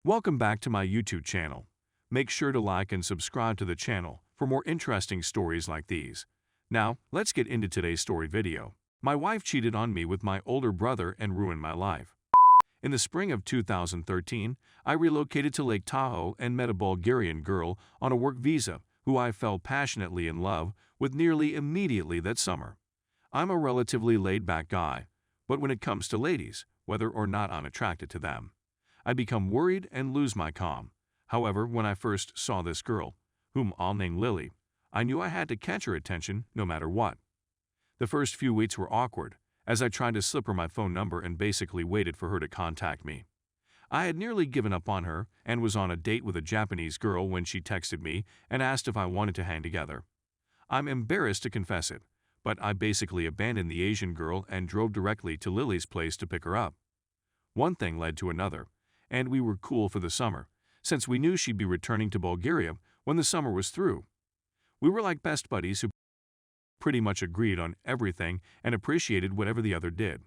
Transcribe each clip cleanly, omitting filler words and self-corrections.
Welcome back to my YouTube channel. Make sure to like and subscribe to the channel for more interesting stories like these. Now, let's get into today's story video. My wife cheated on me with my older brother and ruined my life. In the spring of 2013, I relocated to Lake Tahoe and met a Bulgarian girl on a work visa who I fell passionately in love with nearly immediately that summer. I'm a relatively laid-back guy, but when it comes to ladies, whether or not I'm attracted to them, I become worried and lose my calm. However, when I first saw this girl, whom I'll name Lily, I knew I had to catch her attention no matter what. The first few weeks were awkward, as I tried to slip her my phone number and basically waited for her to contact me. I had nearly given up on her and was on a date with a Japanese girl when she texted me and asked if I wanted to hang together. I'm embarrassed to confess it, but I basically abandoned the Asian girl and drove directly to Lily's place to pick her up. One thing led to another, and we were cool for the summer, since we knew she'd be returning to Bulgaria when the summer was through. We were like best buddies who pretty much agreed on everything and appreciated whatever the other did.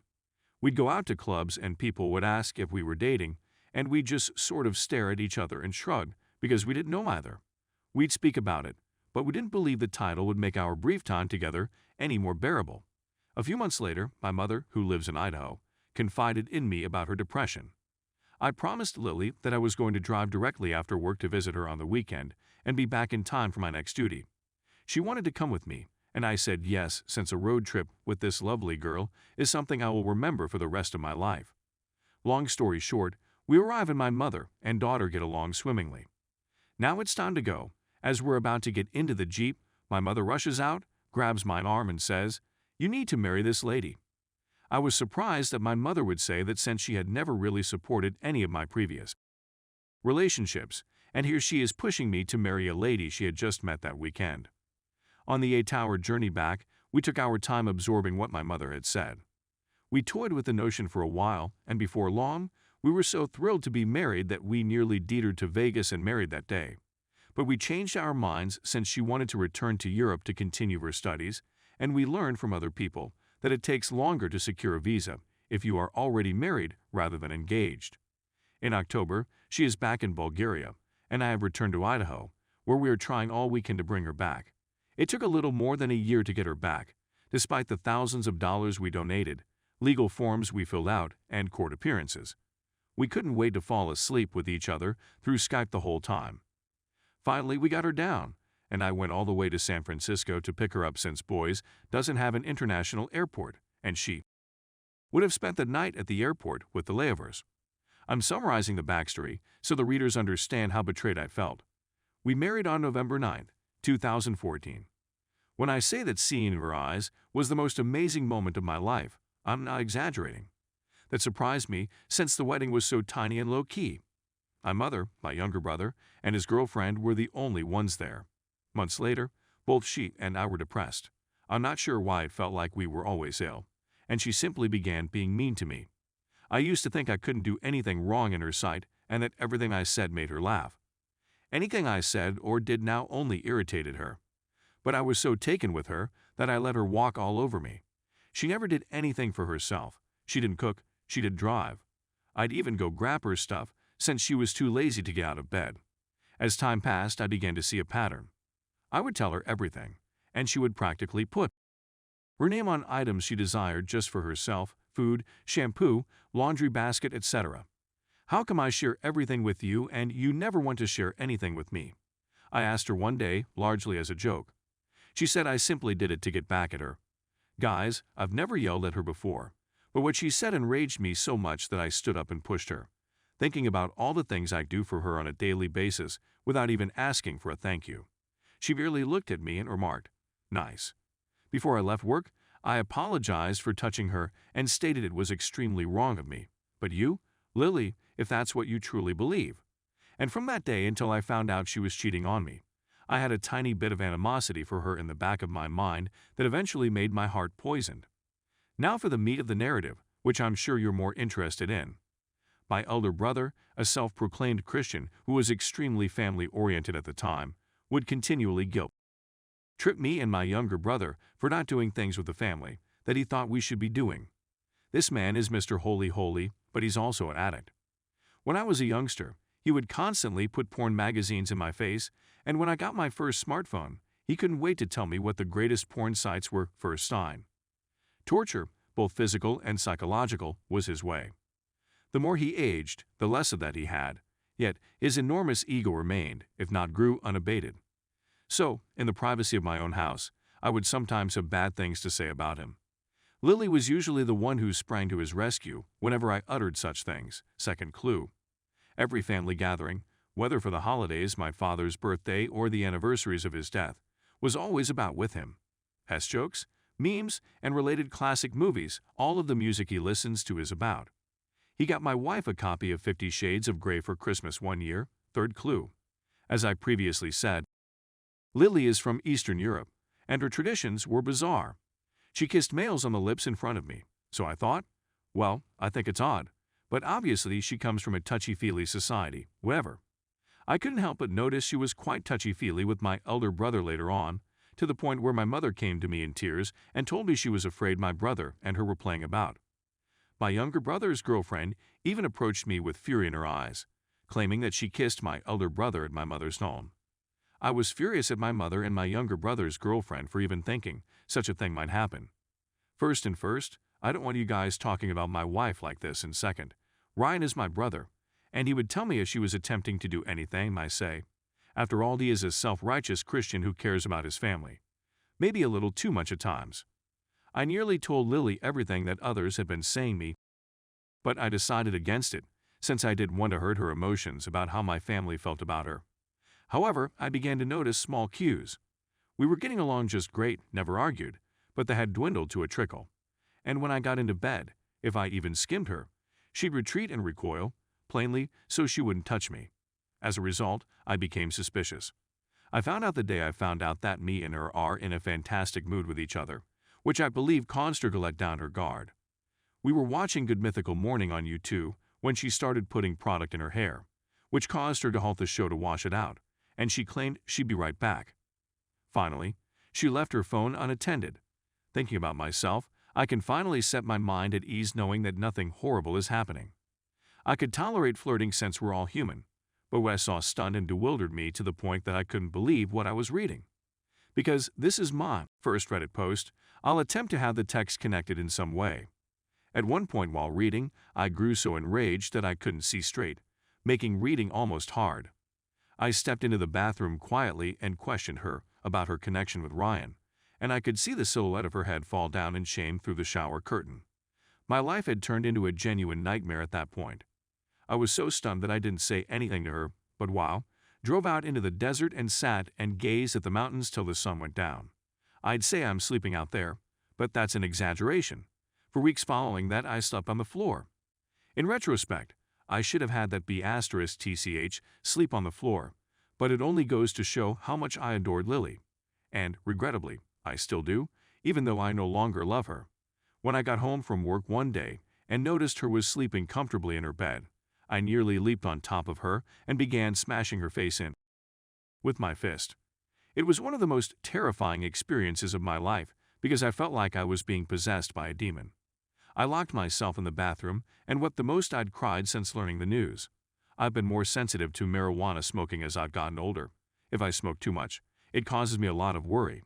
We'd go out to clubs and people would ask if we were dating, and we'd just sort of stare at each other and shrug because we didn't know either. We'd speak about it, but we didn't believe the title would make our brief time together any more bearable. A few months later, my mother, who lives in Idaho, confided in me about her depression. I promised Lily that I was going to drive directly after work to visit her on the weekend and be back in time for my next duty. She wanted to come with me, and I said yes, since a road trip with this lovely girl is something I will remember for the rest of my life. Long story short, we arrive and my mother and daughter get along swimmingly. Now it's time to go. As we're about to get into the Jeep, my mother rushes out, grabs my arm and says, "You need to marry this lady." I was surprised that my mother would say that since she had never really supported any of my previous relationships, and here she is pushing me to marry a lady she had just met that weekend. On the 8-hour journey back, we took our time absorbing what my mother had said. We toyed with the notion for a while, and before long, we were so thrilled to be married that we nearly deetered to Vegas and married that day. But we changed our minds since she wanted to return to Europe to continue her studies, and we learned from other people that it takes longer to secure a visa if you are already married rather than engaged. In October, she is back in Bulgaria, and I have returned to Idaho, where we are trying all we can to bring her back. It took a little more than a year to get her back, despite the thousands of dollars we donated, legal forms we filled out, and court appearances. We couldn't wait to fall asleep with each other through Skype the whole time. Finally, we got her down, and I went all the way to San Francisco to pick her up since Boise doesn't have an international airport, and she would have spent the night at the airport with the layovers. I'm summarizing the backstory so the readers understand how betrayed I felt. We married on November 9, 2014. When I say that seeing her eyes was the most amazing moment of my life, I'm not exaggerating. That surprised me since the wedding was so tiny and low-key. My mother, my younger brother, and his girlfriend were the only ones there. Months later, both she and I were depressed. I'm not sure why it felt like we were always ill, and she simply began being mean to me. I used to think I couldn't do anything wrong in her sight and that everything I said made her laugh. Anything I said or did now only irritated her. But I was so taken with her that I let her walk all over me. She never did anything for herself. She didn't cook, she didn't drive. I'd even go grab her stuff since she was too lazy to get out of bed. As time passed, I began to see a pattern. I would tell her everything, and she would practically put her name on items she desired just for herself: food, shampoo, laundry basket, etc. "How come I share everything with you and you never want to share anything with me?" I asked her one day, largely as a joke. She said I simply did it to get back at her. Guys, I've never yelled at her before, but what she said enraged me so much that I stood up and pushed her, thinking about all the things I do for her on a daily basis without even asking for a thank you. She merely looked at me and remarked, "Nice." Before I left work, I apologized for touching her and stated it was extremely wrong of me. "But you, Lily, if that's what you truly believe." And from that day until I found out she was cheating on me, I had a tiny bit of animosity for her in the back of my mind that eventually made my heart poisoned. Now for the meat of the narrative, which I'm sure you're more interested in. My elder brother, a self-proclaimed Christian who was extremely family-oriented at the time, would continually guilt-trip me and my younger brother for not doing things with the family that he thought we should be doing. This man is Mr. Holy Holy, but he's also an addict. When I was a youngster, He would constantly put porn magazines in my face, and when I got my first smartphone, he couldn't wait to tell me what the greatest porn sites were first sign. Torture, both physical and psychological, was his way. The more he aged, the less of that he had, yet his enormous ego remained, if not grew, unabated. So, in the privacy of my own house, I would sometimes have bad things to say about him. Lily was usually the one who sprang to his rescue whenever I uttered such things. Second clue. Every family gathering, whether for the holidays, my father's birthday, or the anniversaries of his death, was always about with him. Pest jokes, memes, and related classic movies, all of the music he listens to is about. He got my wife a copy of 50 Shades of Grey for Christmas one year. Third clue. As I previously said, Lily is from Eastern Europe, and her traditions were bizarre. She kissed males on the lips in front of me, so I thought, well, I think it's odd, but obviously she comes from a touchy-feely society, whatever. I couldn't help but notice she was quite touchy-feely with my elder brother later on, to the point where my mother came to me in tears and told me she was afraid my brother and her were playing about. My younger brother's girlfriend even approached me with fury in her eyes, claiming that she kissed my elder brother at my mother's home. I was furious at my mother and my younger brother's girlfriend for even thinking such a thing might happen. First, I don't want you guys talking about my wife like this, and second, Ryan is my brother, and he would tell me if she was attempting to do anything I say. After all, he is a self-righteous Christian who cares about his family. Maybe a little too much at times. I nearly told Lily everything that others had been saying me, but I decided against it, since I didn't want to hurt her emotions about how my family felt about her. However, I began to notice small cues. We were getting along just great, never argued, but they had dwindled to a trickle. And when I got into bed, if I even skimmed her, she'd retreat and recoil, plainly so she wouldn't touch me. As a result, I became suspicious. I found out the day I found out that me and her are in a fantastic mood with each other, which I believe caused her to let down her guard. We were watching Good Mythical Morning on YouTube when she started putting product in her hair, which caused her to halt the show to wash it out, and she claimed she'd be right back. Finally, she left her phone unattended. Thinking about myself, I can finally set my mind at ease knowing that nothing horrible is happening. I could tolerate flirting since we're all human, but what I saw stunned and bewildered me to the point that I couldn't believe what I was reading. Because this is my first Reddit post, I'll attempt to have the text connected in some way. At one point while reading, I grew so enraged that I couldn't see straight, making reading almost hard. I stepped into the bathroom quietly and questioned her about her connection with Ryan, and I could see the silhouette of her head fall down in shame through the shower curtain. My life had turned into a genuine nightmare at that point. I was so stunned that I didn't say anything to her, but drove out into the desert and sat and gazed at the mountains till the sun went down. I'd say I'm sleeping out there, but that's an exaggeration. For weeks following that, I slept on the floor. In retrospect, I should have had that B*TCH sleep on the floor, but it only goes to show how much I adored Lily. And, regrettably, I still do, even though I no longer love her. When I got home from work one day and noticed her was sleeping comfortably in her bed, I nearly leaped on top of her and began smashing her face in with my fist. It was one of the most terrifying experiences of my life because I felt like I was being possessed by a demon. I locked myself in the bathroom and wept the most I'd cried since learning the news. I've been more sensitive to marijuana smoking as I've gotten older. If I smoke too much, it causes me a lot of worry.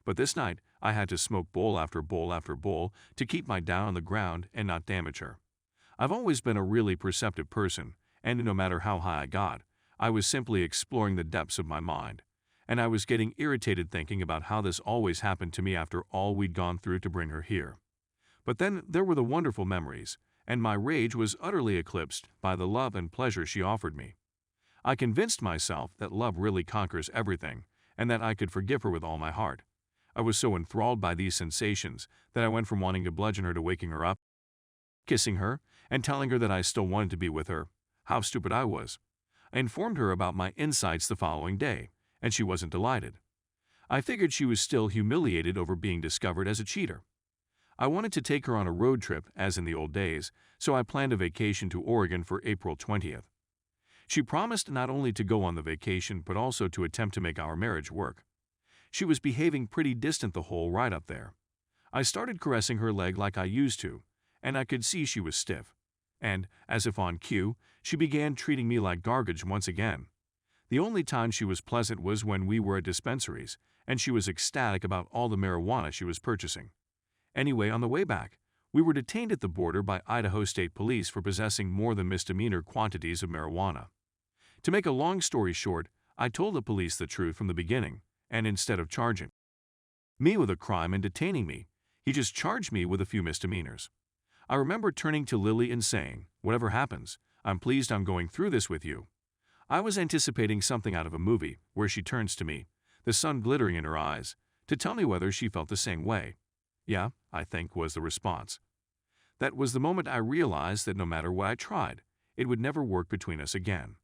But this night, I had to smoke bowl after bowl after bowl to keep my down on the ground and not damage her. I've always been a really perceptive person, and no matter how high I got, I was simply exploring the depths of my mind. And I was getting irritated thinking about how this always happened to me after all we'd gone through to bring her here. But then there were the wonderful memories, and my rage was utterly eclipsed by the love and pleasure she offered me. I convinced myself that love really conquers everything, and that I could forgive her with all my heart. I was so enthralled by these sensations that I went from wanting to bludgeon her to waking her up, kissing her, and telling her that I still wanted to be with her. How stupid I was. I informed her about my insights the following day, and she wasn't delighted. I figured she was still humiliated over being discovered as a cheater. I wanted to take her on a road trip, as in the old days, so I planned a vacation to Oregon for April 20th. She promised not only to go on the vacation but also to attempt to make our marriage work. She was behaving pretty distant the whole ride up there. I started caressing her leg like I used to, and I could see she was stiff. And, as if on cue, she began treating me like garbage once again. The only time she was pleasant was when we were at dispensaries, and she was ecstatic about all the marijuana she was purchasing. Anyway, on the way back, we were detained at the border by Idaho State Police for possessing more than misdemeanor quantities of marijuana. To make a long story short, I told the police the truth from the beginning, and instead of charging me with a crime and detaining me, he just charged me with a few misdemeanors. I remember turning to Lily and saying, "Whatever happens, I'm pleased I'm going through this with you." I was anticipating something out of a movie where she turns to me, the sun glittering in her eyes, to tell me whether she felt the same way. "Yeah, I think," was the response. That was the moment I realized that no matter what I tried, it would never work between us again.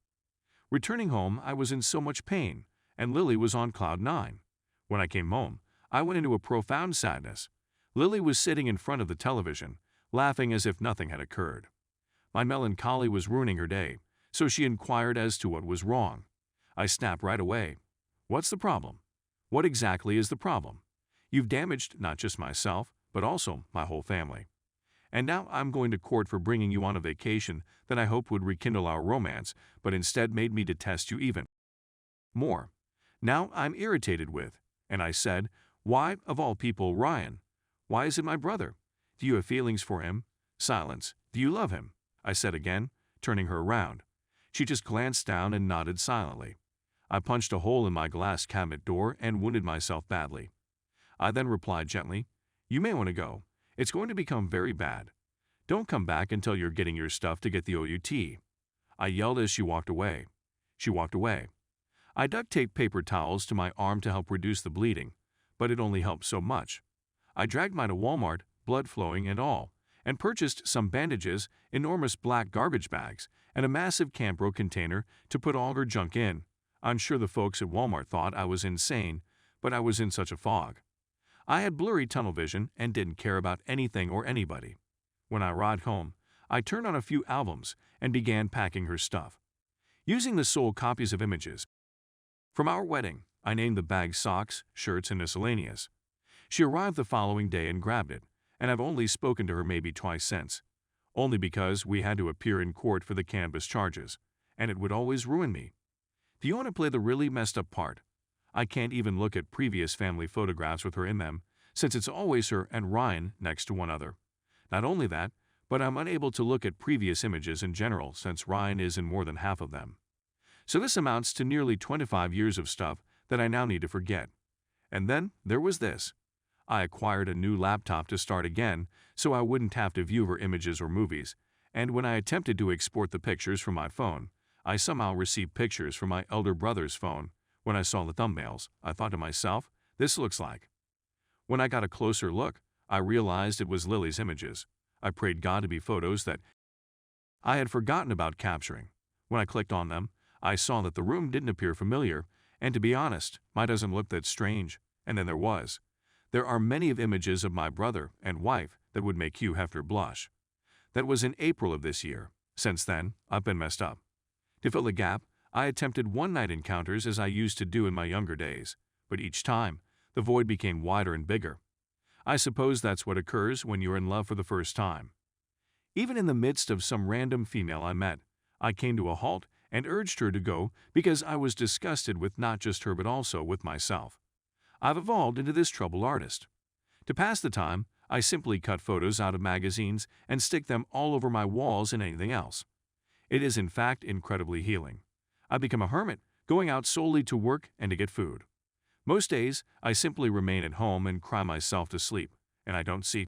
Returning home, I was in so much pain, and Lily was on cloud 9. When I came home, I went into a profound sadness. Lily was sitting in front of the television, laughing as if nothing had occurred. My melancholy was ruining her day, so she inquired as to what was wrong. I snapped right away. "What's the problem? What exactly is the problem? You've damaged not just myself, but also my whole family. And now I'm going to court for bringing you on a vacation that I hoped would rekindle our romance, but instead made me detest you even more. Now I'm irritated with," and I said, "Why, of all people, Ryan? Why is it my brother? Do you have feelings for him?" Silence. "Do you love him?" I said again, turning her around. She just glanced down and nodded silently. I punched a hole in my glass cabinet door and wounded myself badly. I then replied gently, "You may want to go. It's going to become very bad. Don't come back until you're getting your stuff to get the OUT." I yelled as she walked away. She walked away. I duct-taped paper towels to my arm to help reduce the bleeding, but it only helped so much. I dragged mine to Walmart, blood flowing and all, and purchased some bandages, enormous black garbage bags, and a massive Campro container to put all her junk in. I'm sure the folks at Walmart thought I was insane, but I was in such a fog. I had blurry tunnel vision and didn't care about anything or anybody. When I arrived home, I turned on a few albums and began packing her stuff. Using the sold copies of images from our wedding, I named the bag socks, shirts, and miscellaneous. She arrived the following day and grabbed it, and I've only spoken to her maybe twice since, only because we had to appear in court for the cannabis charges, and it would always ruin me. Do you want to play the really messed up part? I can't even look at previous family photographs with her in them, since it's always her and Ryan next to one another. Not only that, but I'm unable to look at previous images in general since Ryan is in more than half of them. So this amounts to nearly 25 years of stuff that I now need to forget. And then there was this. I acquired a new laptop to start again so I wouldn't have to view her images or movies, and when I attempted to export the pictures from my phone, I somehow received pictures from my elder brother's phone. When I saw the thumbnails, I thought to myself, this looks like. When I got a closer look, I realized it was Lily's images. I prayed God to be photos that I had forgotten about capturing. When I clicked on them, I saw that the room didn't appear familiar, and to be honest, mine doesn't look that strange. And then there was. There are many of images of my brother and wife that would make you have to blush. That was in April of this year. Since then, I've been messed up. To fill the gap, I attempted one-night encounters as I used to do in my younger days, but each time, the void became wider and bigger. I suppose that's what occurs when you're in love for the first time. Even in the midst of some random female I met, I came to a halt and urged her to go because I was disgusted with not just her but also with myself. I've evolved into this troubled artist. To pass the time, I simply cut photos out of magazines and stick them all over my walls and anything else. It is in fact incredibly healing. I become a hermit, going out solely to work and to get food. Most days, I simply remain at home and cry myself to sleep, and I don't see